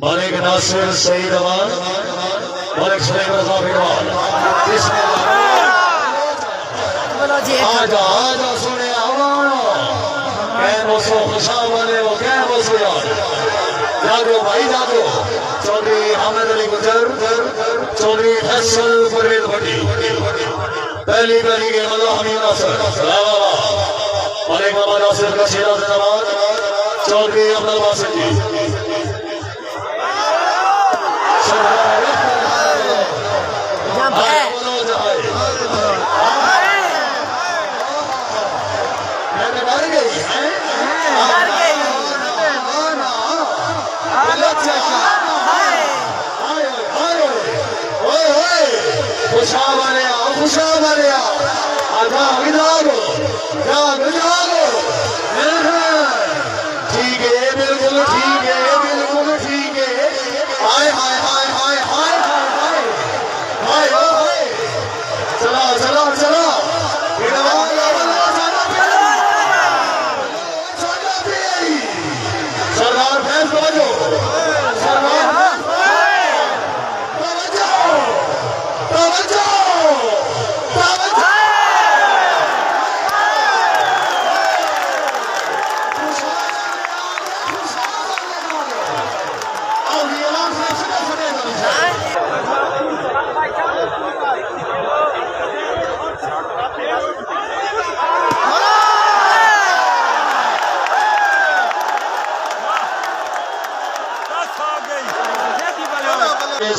मालिक नासिर सईद अवान मालिक सुलेमान साहब आजा आजा सुने आवानो कैमो सो खुशा वाले वो कैमो सो यार जागो भाई जागो चौधरी हामिद अली गुजर चौधरी फैसल फरीद भट्टी पहली के मतलब हमीद नासिर मालिक मामा नासिर का शेरा जिंदाबाद चौधरी अब्दुल वासिफ जी ठीक है बिल्कुल ठीक है बिल्कुल ठीक है हाय हाय हाय हाय हाय हाय हाय चला चला चला सरदार फैज तवज्जो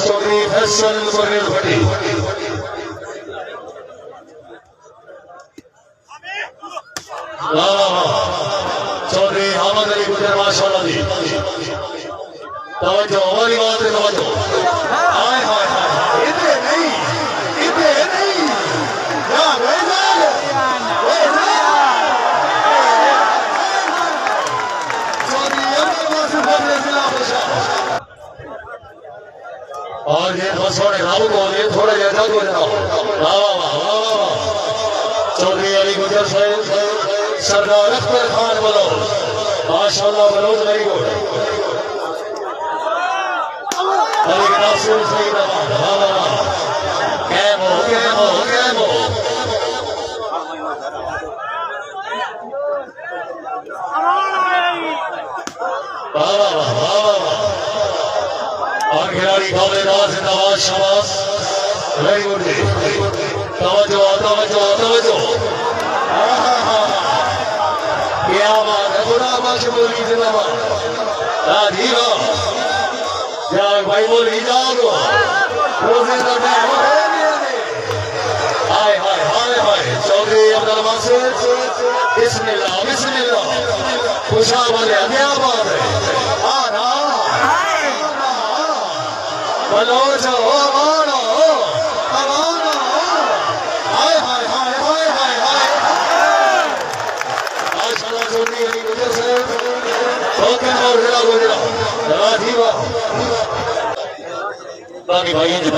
चौधरी फैसल फरीद भट्टी चौधरी हामिद अली गुजर माशाअल्लाह जी तवज्जो हमारी बात है तवज्जो हाय हाय हाय इधर नहीं जा गए चौधरी अब्दुल वासिफ बदले जिला खुशा और ये बसों राहु को ये थोड़ा जैसा को चौधरी अली गुजर साहब सरदार अख्तर खान बलोच माशाअल्लाह बलोच वेरी गुड अली नासिर सईद अवान कैमो और खिलाड़ी काबलेदार जिंदाबाद शाबाश वेरी गुड तवज्जो तवज्जो क्या बात है खुदा बख्श बोली जिंदाबाद राजीवा जाग भाई बोली जागो रोजे करने हाय हाय हाय हाय चौधरी अब्दुल वासिफ बिस्मिल्लाह बिस्मिल्लाह खुशा वाले क्या बात है आना बलोच अवानो हाय हाय हाय हाय हाय हाय माशाअल्लाह चौधरी अली गुजर साहब ओके और जिला गुजरा राजीवा बाकी भाई जी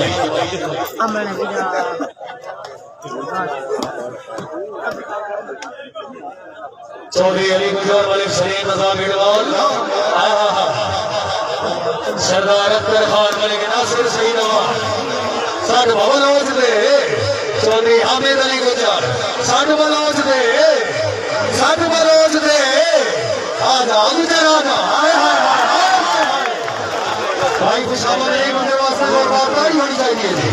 अमन विदा चौधरी अली गुजर मलिक सलीम नजाम इडवाल सरदार अख्तर खान मलिक नासिर सईद अवान साठ बलोच दे चौधरी हामिद अली गुजर साठ बलोच दे आजा गुजर आजा हाय हाय हाय भाई खुशामद एक उनके वास्ते और बात नहीं होनी चाहिए जी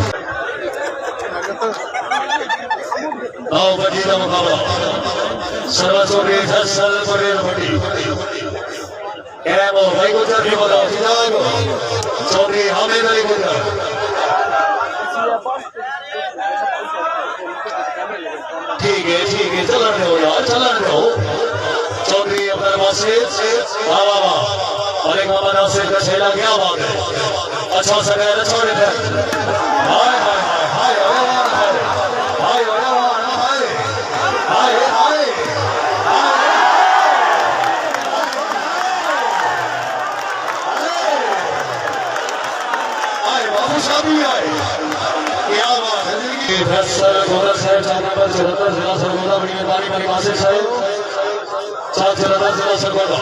आओ बजी का मुकाबला सरवा चौधरी फैसल फरीद भट्टी कैमो भाई गुजर भी बोलो जिलागो चौधरी हामिद अली गुजर ठीक है चलन दो यार चलन दो चौधरी अब्दुल वासिफ वाह वाह वाह मालिक मामा नासिर का शेला क्या बात है अच्छा सा गया छोड़े थे हाय हाय हाय हाय हाय हाय हाय शादी आए क्या बात है फैसल गोरख साहब 74 जिला सरगोदा बड़ी मेहरबानी मेरी वासिफ साहब 74 जिला सरगोदा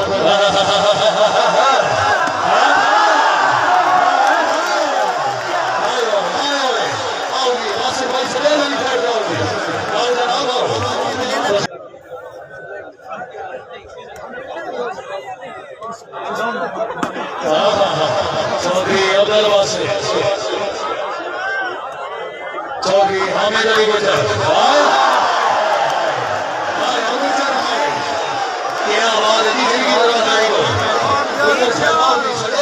चौधरी अब्दुल वासिफ चौधरी हामिद अली गुजर क्या बात है जी की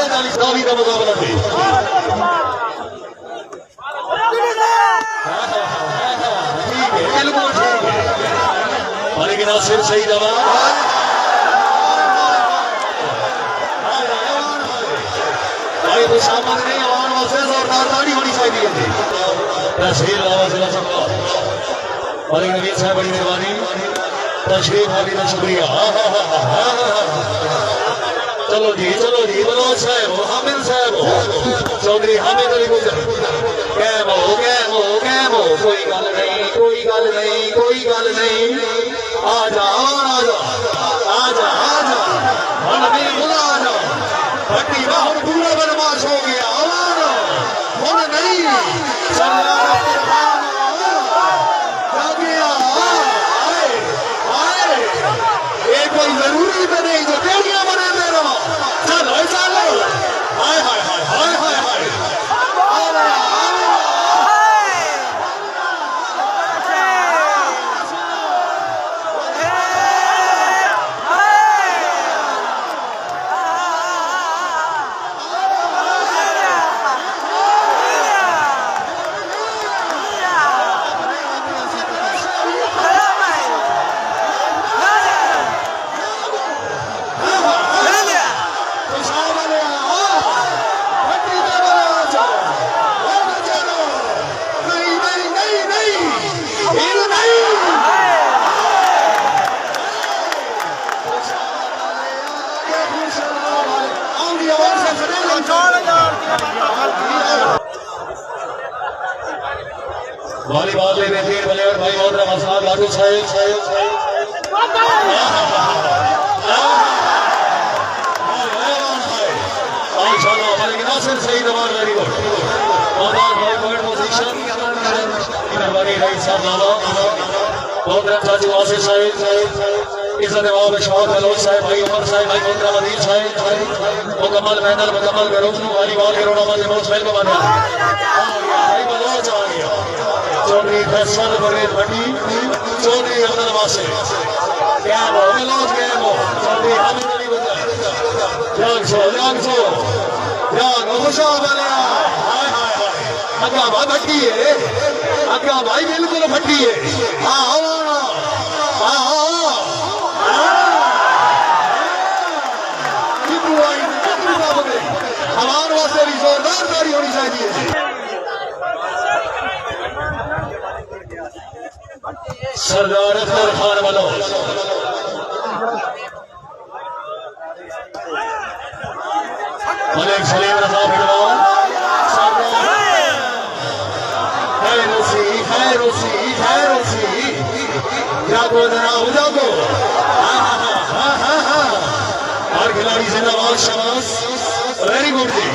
तरफ दावी का मुकाबला थी ठीक है बिल्कुल ठीक है लेकिन सिर्फ सही दवा तो सामान नहीं आवान वास्ते जोरदार ताड़ी होनी चाहिए थी तहसील आवाज जिला सरकार मलिक नवीद साहब बड़ी मेहरबानी तशरीफ आने का शुक्रिया चलो जी बलोच साहब हामिद साहब चौधरी हामिद अली गुजर कैमो कोई गल नहीं आजा भट्टी बाहर पूरा बदमाश हो गया हुन नहीं ये कोई जरूरी तो नहीं जो टेढ़ियां बने दे रहा चलो हाय वॉलीबॉल में बेहतरीन प्लेयर भाई मोहतरम अफसाद लाडू साहिब सही दबाव वेरी गुड मेहरबानी रईस साहब मोहतरम चाचू वासिफ साहिब इज्जत नवाब शौक बलोच साहब भाई उमर साहब भाई मोहतरम अदील साहब मुकम्मल मैनर मुकम्मल करो वॉलीबॉल के रोना में मोस्ट वेलकम आ गया भाई बलोच आ गया चौधरी फैसल बरेद भट्टी चौधरी अब्दुल वासिफ क्या वो बलोच गए वो चौधरी हामिद अली गुजर जाग खुशाब वाले अग्गा भाई भट्टी है अग्गा भाई बिल्कुल भट्टी है हमारे वास्ते भी जोरदार ताड़ी होनी चाहिए सरदार अख्तर खान बलोच मलिक सलीम रजा भिड़वान खैरोसी जागो जनाब जागो हर खिलाड़ी से नवाज शबाज वेरी गुड जी